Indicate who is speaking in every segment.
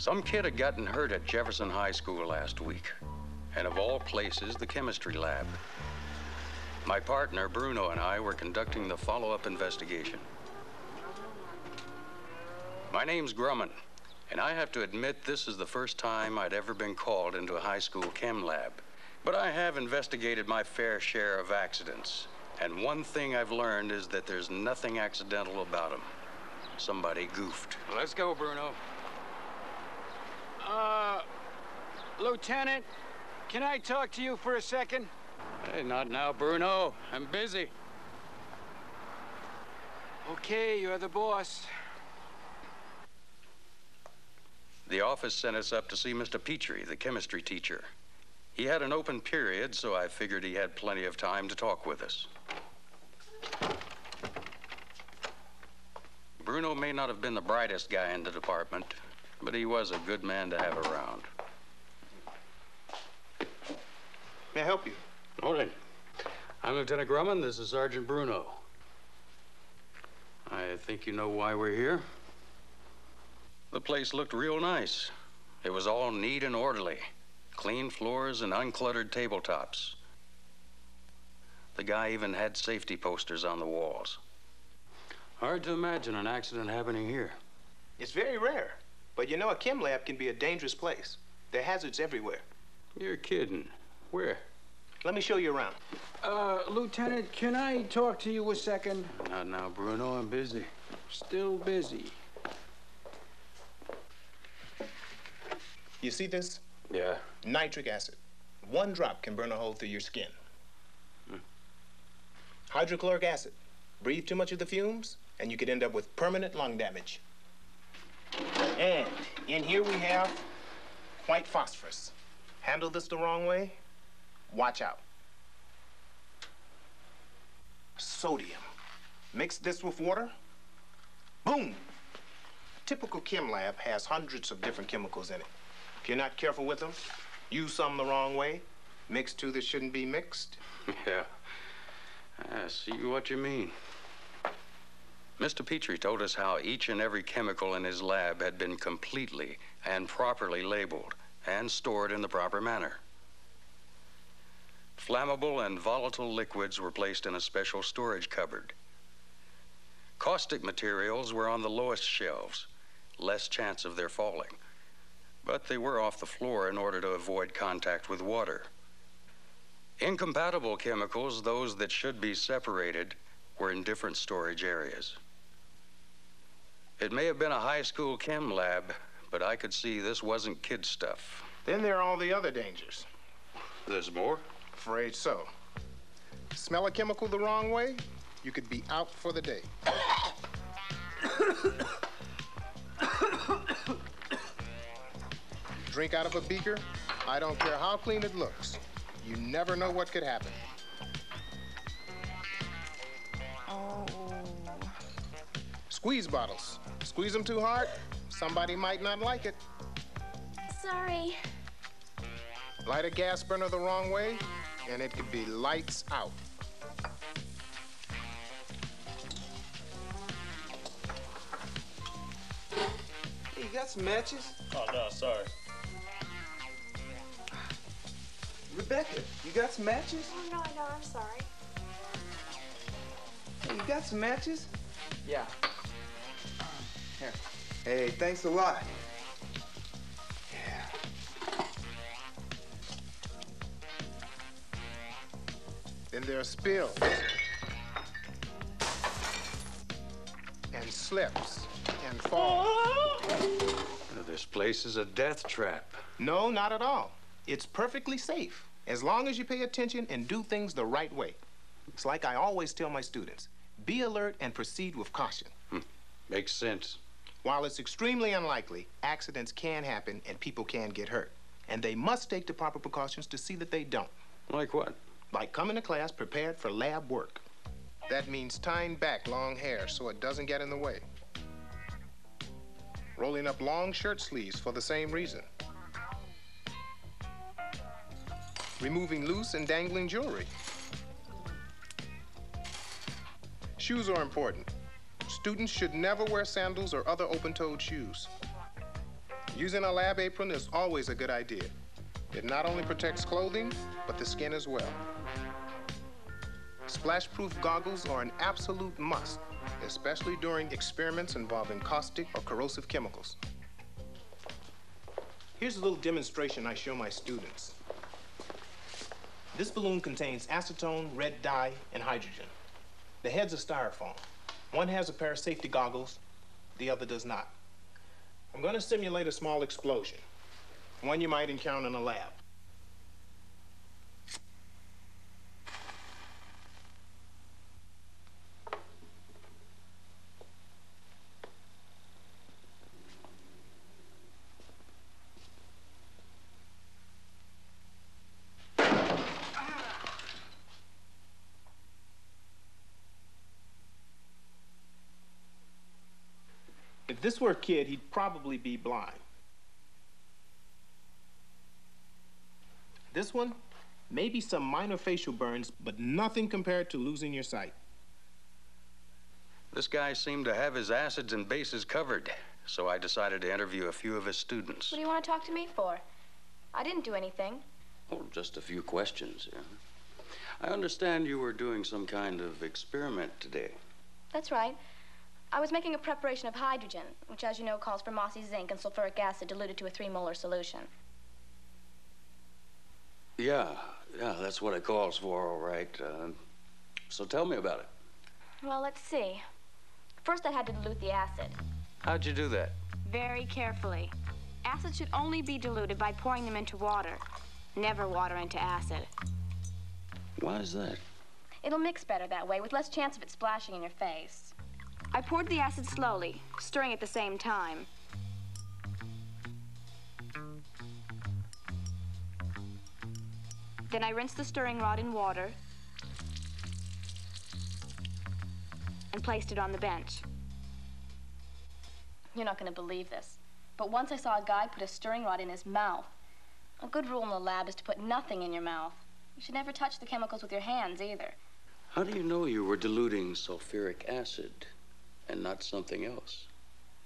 Speaker 1: Some kid had gotten hurt at Jefferson High School last week, and of all places, the chemistry lab. My partner, Bruno, and I were conducting the follow-up investigation. My name's Grummann, and I have to admit this is the first time I'd ever been called into a high school chem lab. But I have investigated my fair share of accidents, and one thing I've learned is that there's nothing accidental about them. Somebody goofed.
Speaker 2: Let's go, Bruno. Lieutenant, can I talk to you for a second?
Speaker 1: Hey, not now, Bruno. I'm busy.
Speaker 2: Okay, you're the boss.
Speaker 1: The office sent us up to see Mr. Petrie, the chemistry teacher. He had an open period, so I figured he had plenty of time to talk with us. Bruno may not have been the brightest guy in the department, but he was a good man to have around.
Speaker 3: May I help you?
Speaker 1: Morning. I'm Lieutenant Grummann. This is Sergeant Bruno. I think you know why we're here. The place looked real nice. It was all neat and orderly. Clean floors and uncluttered tabletops. The guy even had safety posters on the walls. Hard to imagine an accident happening here.
Speaker 3: It's very rare. But you know, a chem lab can be a dangerous place. There are hazards everywhere.
Speaker 1: You're kidding. Where?
Speaker 3: Let me show you around.
Speaker 2: Lieutenant, can I talk to you a second?
Speaker 1: Not now, Bruno. I'm busy.
Speaker 2: Still busy.
Speaker 3: You see this?
Speaker 1: Yeah.
Speaker 3: Nitric acid. 1 drop can burn a hole through your skin. Hydrochloric acid. Breathe too much of the fumes, and you could end up with permanent lung damage. And in here we have white phosphorus. Handle this the wrong way, watch out. Sodium. Mix this with water, boom. A typical chem lab has hundreds of different chemicals in it. If you're not careful with them, use some the wrong way, mix 2 that shouldn't be mixed.
Speaker 1: Yeah. I see what you mean. Mr. Petrie told us how each and every chemical in his lab had been completely and properly labeled and stored in the proper manner. Flammable and volatile liquids were placed in a special storage cupboard. Caustic materials were on the lowest shelves, less chance of their falling, but they were off the floor in order to avoid contact with water. Incompatible chemicals, those that should be separated, were in different storage areas. It may have been a high school chem lab, but I could see this wasn't kid stuff.
Speaker 3: Then there are all the other dangers.
Speaker 1: There's more?
Speaker 3: Afraid so. Smell a chemical the wrong way, you could be out for the day. Drink out of a beaker, I don't care how clean it looks. You never know what could happen.
Speaker 4: Oh.
Speaker 3: Squeeze bottles. Squeeze them too hard, somebody might not like it.
Speaker 4: Sorry.
Speaker 3: Light a gas burner the wrong way, and it could be lights out.
Speaker 5: Hey, you got some matches?
Speaker 6: Oh, no, sorry.
Speaker 5: Rebecca, you got some matches?
Speaker 4: Oh, no, I don't. I'm sorry.
Speaker 5: Hey, you got some matches?
Speaker 2: Yeah.
Speaker 5: Here. Hey, thanks a lot. Yeah.
Speaker 3: Then there are spills. And slips. And falls.
Speaker 1: This place is a death trap.
Speaker 3: No, not at all. It's perfectly safe, as long as you pay attention and do things the right way. It's like I always tell my students, be alert and proceed with caution.
Speaker 1: Makes sense.
Speaker 3: While it's extremely unlikely, accidents can happen and people can get hurt. And they must take the proper precautions to see that they don't.
Speaker 1: Like what?
Speaker 3: Like coming to class prepared for lab work. That means tying back long hair so it doesn't get in the way. Rolling up long shirt sleeves for the same reason. Removing loose and dangling jewelry. Shoes are important. Students should never wear sandals or other open-toed shoes. Using a lab apron is always a good idea. It not only protects clothing, but the skin as well. Splash-proof goggles are an absolute must, especially during experiments involving caustic or corrosive chemicals. Here's a little demonstration I show my students. This balloon contains acetone, red dye, and hydrogen. The heads are styrofoam. One has a pair of safety goggles, the other does not. I'm going to simulate a small explosion, one you might encounter in a lab. If this were a kid, he'd probably be blind. This one, maybe some minor facial burns, but nothing compared to losing your sight.
Speaker 1: This guy seemed to have his acids and bases covered, so I decided to interview a few of his students.
Speaker 4: What do you want to talk to me for? I didn't do anything.
Speaker 1: Oh, just a few questions, yeah. I understand you were doing some kind of experiment today.
Speaker 4: That's right. I was making a preparation of hydrogen, which, as you know, calls for mossy zinc and sulfuric acid diluted to a 3-molar solution.
Speaker 1: Yeah, that's what it calls for, all right. So tell me about it.
Speaker 4: Well, let's see. First, I had to dilute the acid.
Speaker 1: How'd you do that?
Speaker 4: Very carefully. Acid should only be diluted by pouring them into water. Never water into acid.
Speaker 1: Why is that?
Speaker 4: It'll mix better that way, with less chance of it splashing in your face. I poured the acid slowly, stirring at the same time. Then I rinsed the stirring rod in water and placed it on the bench. You're not going to believe this, but once I saw a guy put a stirring rod in his mouth. A good rule in the lab is to put nothing in your mouth. You should never touch the chemicals with your hands either.
Speaker 1: How do you know you were diluting sulfuric acid and not something else?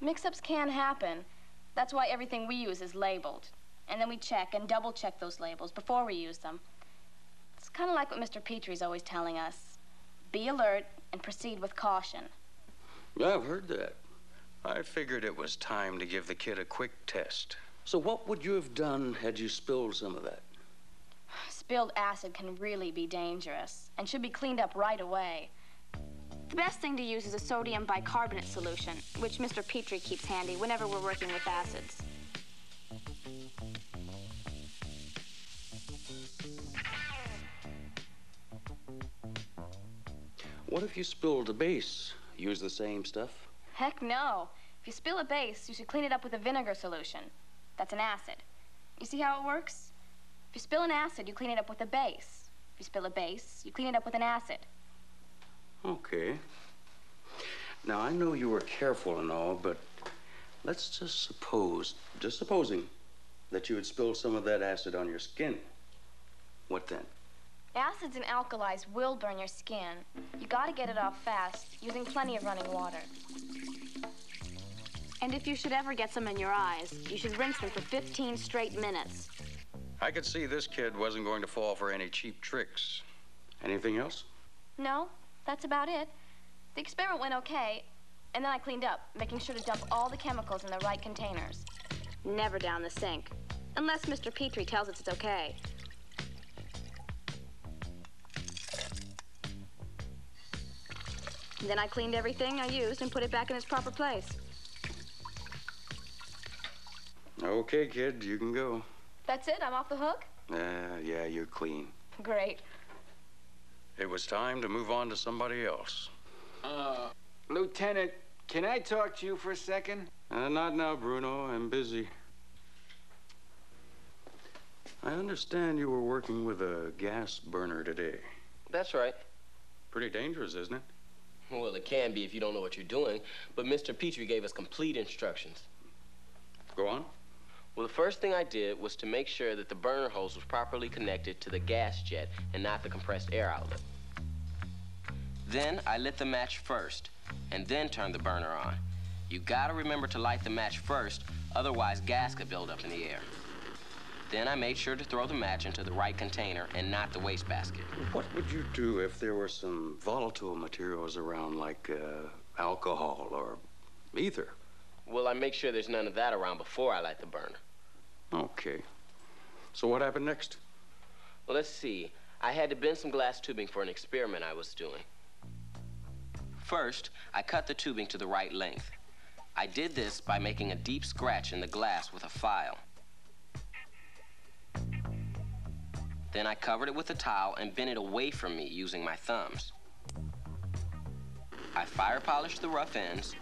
Speaker 4: Mix-ups can happen. That's why everything we use is labeled. And then we check and double-check those labels before we use them. It's kind of like what Mr. Petrie's always telling us. Be alert and proceed with caution.
Speaker 1: Yeah, I've heard that. I figured it was time to give the kid a quick test. So what would you have done had you spilled some of that?
Speaker 4: Spilled acid can really be dangerous and should be cleaned up right away. The best thing to use is a sodium bicarbonate solution, which Mr. Petrie keeps handy whenever we're working with acids.
Speaker 1: What if you spilled a base? Use the same stuff?
Speaker 4: Heck no. If you spill a base, you should clean it up with a vinegar solution. That's an acid. You see how it works? If you spill an acid, you clean it up with a base. If you spill a base, you clean it up with an acid.
Speaker 1: Okay. Now, I know you were careful and all, but let's just supposing that you had spilled some of that acid on your skin. What then?
Speaker 4: Acids and alkalis will burn your skin. You gotta get it off fast, using plenty of running water. And if you should ever get some in your eyes, you should rinse them for 15 straight minutes.
Speaker 1: I could see this kid wasn't going to fall for any cheap tricks. Anything else?
Speaker 4: No, that's about it. The experiment went okay, and then I cleaned up, making sure to dump all the chemicals in the right containers. Never down the sink, unless Mr. Petrie tells us it's okay. Then I cleaned everything I used and put it back in its proper place.
Speaker 1: Okay, kid, you can go.
Speaker 4: That's it? I'm off the hook?
Speaker 1: Yeah, you're clean.
Speaker 4: Great.
Speaker 1: It was time to move on to somebody else.
Speaker 2: Lieutenant, can I talk to you for a second?
Speaker 1: Not now, Bruno. I'm busy. I understand you were working with a gas burner today.
Speaker 6: That's right.
Speaker 1: Pretty dangerous, isn't it?
Speaker 6: Well, it can be if you don't know what you're doing, but Mr. Petrie gave us complete instructions.
Speaker 1: Go on.
Speaker 6: Well, the first thing I did was to make sure that the burner hose was properly connected to the gas jet and not the compressed air outlet. Then I lit the match first and then turned the burner on. You gotta remember to light the match first, otherwise gas could build up in the air. Then I made sure to throw the match into the right container and not the wastebasket.
Speaker 1: What would you do if there were some volatile materials around, like alcohol or ether?
Speaker 6: Well, I make sure there's none of that around before I light the burner.
Speaker 1: Okay. So what happened next?
Speaker 6: Well, let's see. I had to bend some glass tubing for an experiment I was doing. First, I cut the tubing to the right length. I did this by making a deep scratch in the glass with a file. Then I covered it with a towel and bent it away from me using my thumbs. I fire polished the rough ends.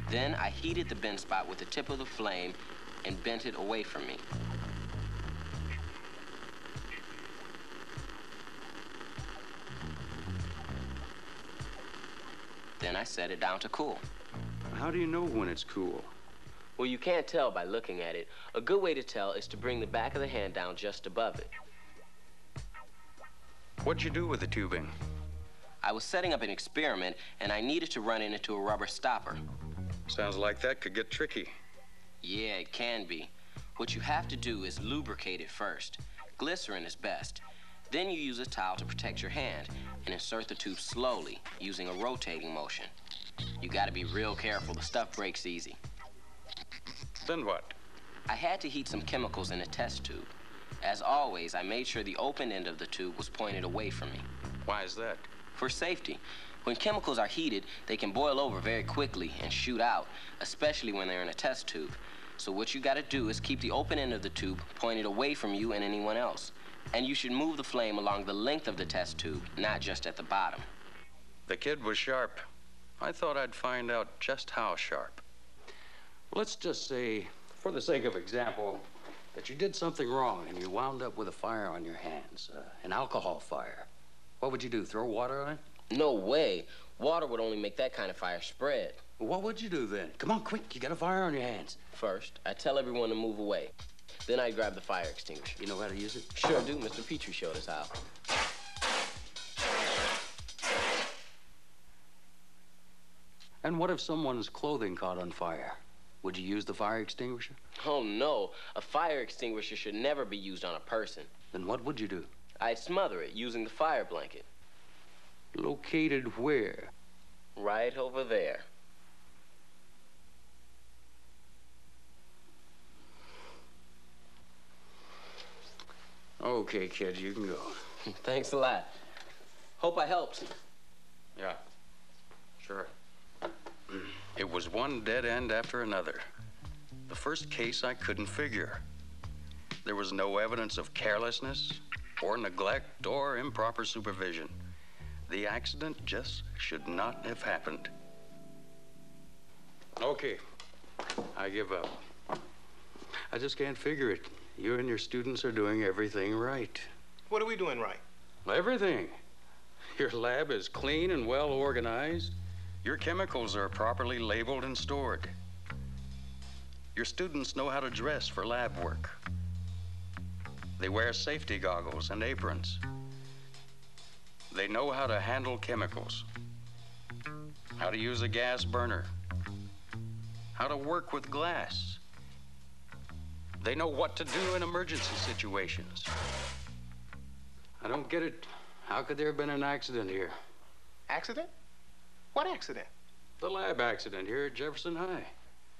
Speaker 6: Then I heated the bend spot with the tip of the flame and bent it away from me. Then I set it down to cool.
Speaker 1: How do you know when it's cool?
Speaker 6: Well, you can't tell by looking at it. A good way to tell is to bring the back of the hand down just above it.
Speaker 1: What'd you do with the tubing?
Speaker 6: I was setting up an experiment, and I needed to run it into a rubber stopper.
Speaker 1: Sounds like that could get tricky.
Speaker 6: Yeah, it can be. What you have to do is lubricate it first. Glycerin is best. Then you use a towel to protect your hand and insert the tube slowly using a rotating motion. You gotta be real careful. The stuff breaks easy.
Speaker 1: Then what?
Speaker 6: I had to heat some chemicals in a test tube. As always, I made sure the open end of the tube was pointed away from me.
Speaker 1: Why is that?
Speaker 6: For safety. When chemicals are heated, they can boil over very quickly and shoot out, especially when they're in a test tube. So what you gotta do is keep the open end of the tube pointed away from you and anyone else. And you should move the flame along the length of the test tube, not just at the bottom.
Speaker 1: The kid was sharp. I thought I'd find out just how sharp. Let's just say, for the sake of example, that you did something wrong and you wound up with a fire on your hands, an alcohol fire. What would you do, throw water on it?
Speaker 6: No way. Water would only make that kind of fire spread.
Speaker 1: Well, what would you do then? Come on, quick, you got a fire on your hands.
Speaker 6: First, I tell everyone to move away. Then I grab the fire extinguisher.
Speaker 1: You know how to use it?
Speaker 6: Sure do. Mr. Petrie showed us how.
Speaker 1: And what if someone's clothing caught on fire? Would you use the fire extinguisher?
Speaker 6: Oh, no. A fire extinguisher should never be used on a person.
Speaker 1: Then what would you do?
Speaker 6: I'd smother it using the fire blanket.
Speaker 1: Located where?
Speaker 6: Right over there.
Speaker 1: Okay, kid, you can go.
Speaker 6: Thanks a lot. Hope I helped.
Speaker 1: Yeah, sure. It was one dead end after another. The first case I couldn't figure. There was no evidence of carelessness or neglect or improper supervision. The accident just should not have happened. Okay, I give up. I just can't figure it. You and your students are doing everything right.
Speaker 3: What are we doing right?
Speaker 1: Everything. Your lab is clean and well organized. Your chemicals are properly labeled and stored. Your students know how to dress for lab work. They wear safety goggles and aprons. They know how to handle chemicals, how to use a gas burner, how to work with glass. They know what to do in emergency situations. I don't get it. How could there have been an accident here?
Speaker 3: Accident? What accident?
Speaker 1: The lab accident here at Jefferson High.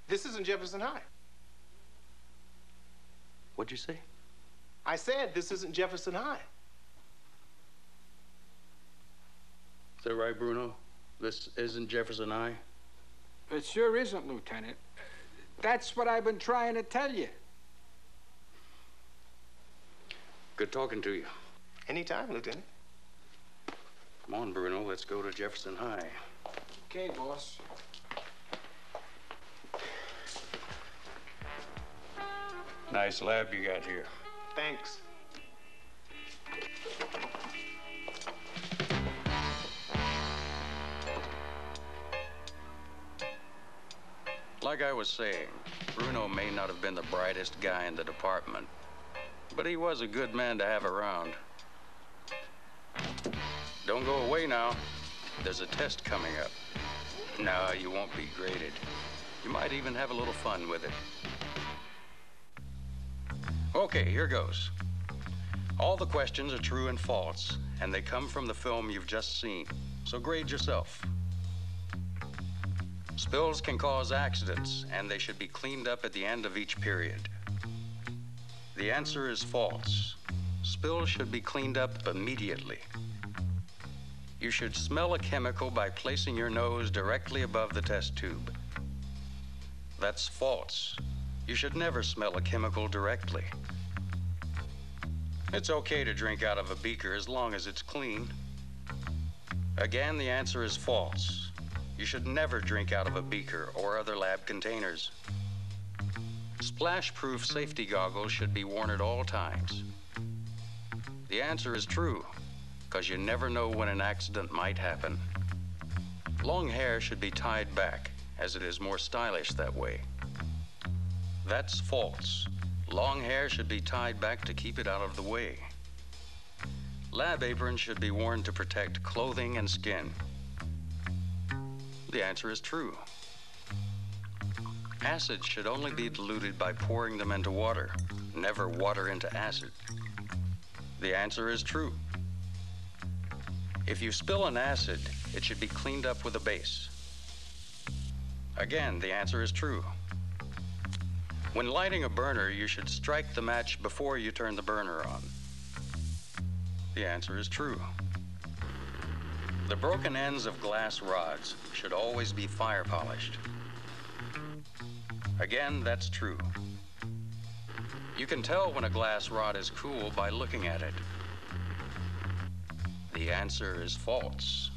Speaker 3: This isn't Jefferson High.
Speaker 1: What'd you say?
Speaker 3: I said this isn't Jefferson High.
Speaker 1: Is that right, Bruno? This isn't Jefferson High?
Speaker 2: It sure isn't, Lieutenant. That's what I've been trying to tell you.
Speaker 1: Good talking to you.
Speaker 3: Anytime, Lieutenant.
Speaker 1: Come on, Bruno, let's go to Jefferson High.
Speaker 2: Okay, boss.
Speaker 1: Nice lab you got here.
Speaker 3: Thanks.
Speaker 1: Like I was saying, Bruno may not have been the brightest guy in the department, but he was a good man to have around. Don't go away now. There's a test coming up. No, you won't be graded. You might even have a little fun with it. Okay, here goes. All the questions are true and false, and they come from the film you've just seen. So grade yourself. Spills can cause accidents, and they should be cleaned up at the end of each period. The answer is false. Spills should be cleaned up immediately. You should smell a chemical by placing your nose directly above the test tube. That's false. You should never smell a chemical directly. It's okay to drink out of a beaker as long as it's clean. Again, the answer is false. You should never drink out of a beaker or other lab containers. Splash-proof safety goggles should be worn at all times. The answer is true, because you never know when an accident might happen. Long hair should be tied back, as it is more stylish that way. That's false. Long hair should be tied back to keep it out of the way. Lab aprons should be worn to protect clothing and skin. The answer is true. Acids should only be diluted by pouring them into water, never water into acid. The answer is true. If you spill an acid, it should be cleaned up with a base. Again, the answer is true. When lighting a burner, you should strike the match before you turn the burner on. The answer is true. The broken ends of glass rods should always be fire polished. Again, that's true. You can tell when a glass rod is cool by looking at it. The answer is false.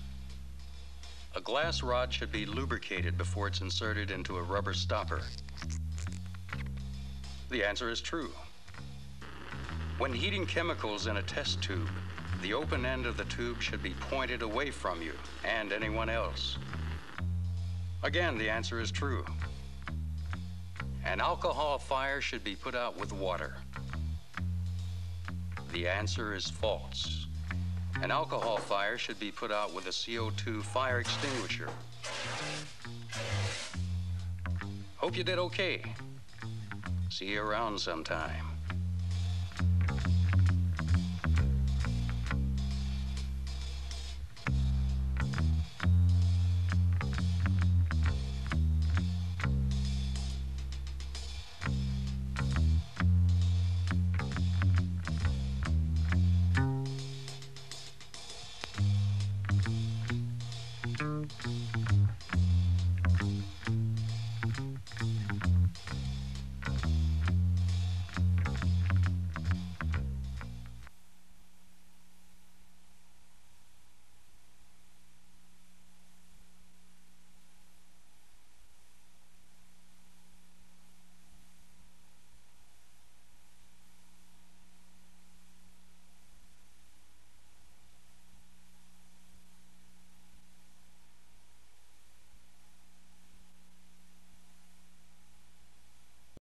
Speaker 1: A glass rod should be lubricated before it's inserted into a rubber stopper. The answer is true. When heating chemicals in a test tube, the open end of the tube should be pointed away from you and anyone else. Again, the answer is true. An alcohol fire should be put out with water. The answer is false. An alcohol fire should be put out with a CO2 fire extinguisher. Hope you did okay. See you around sometime.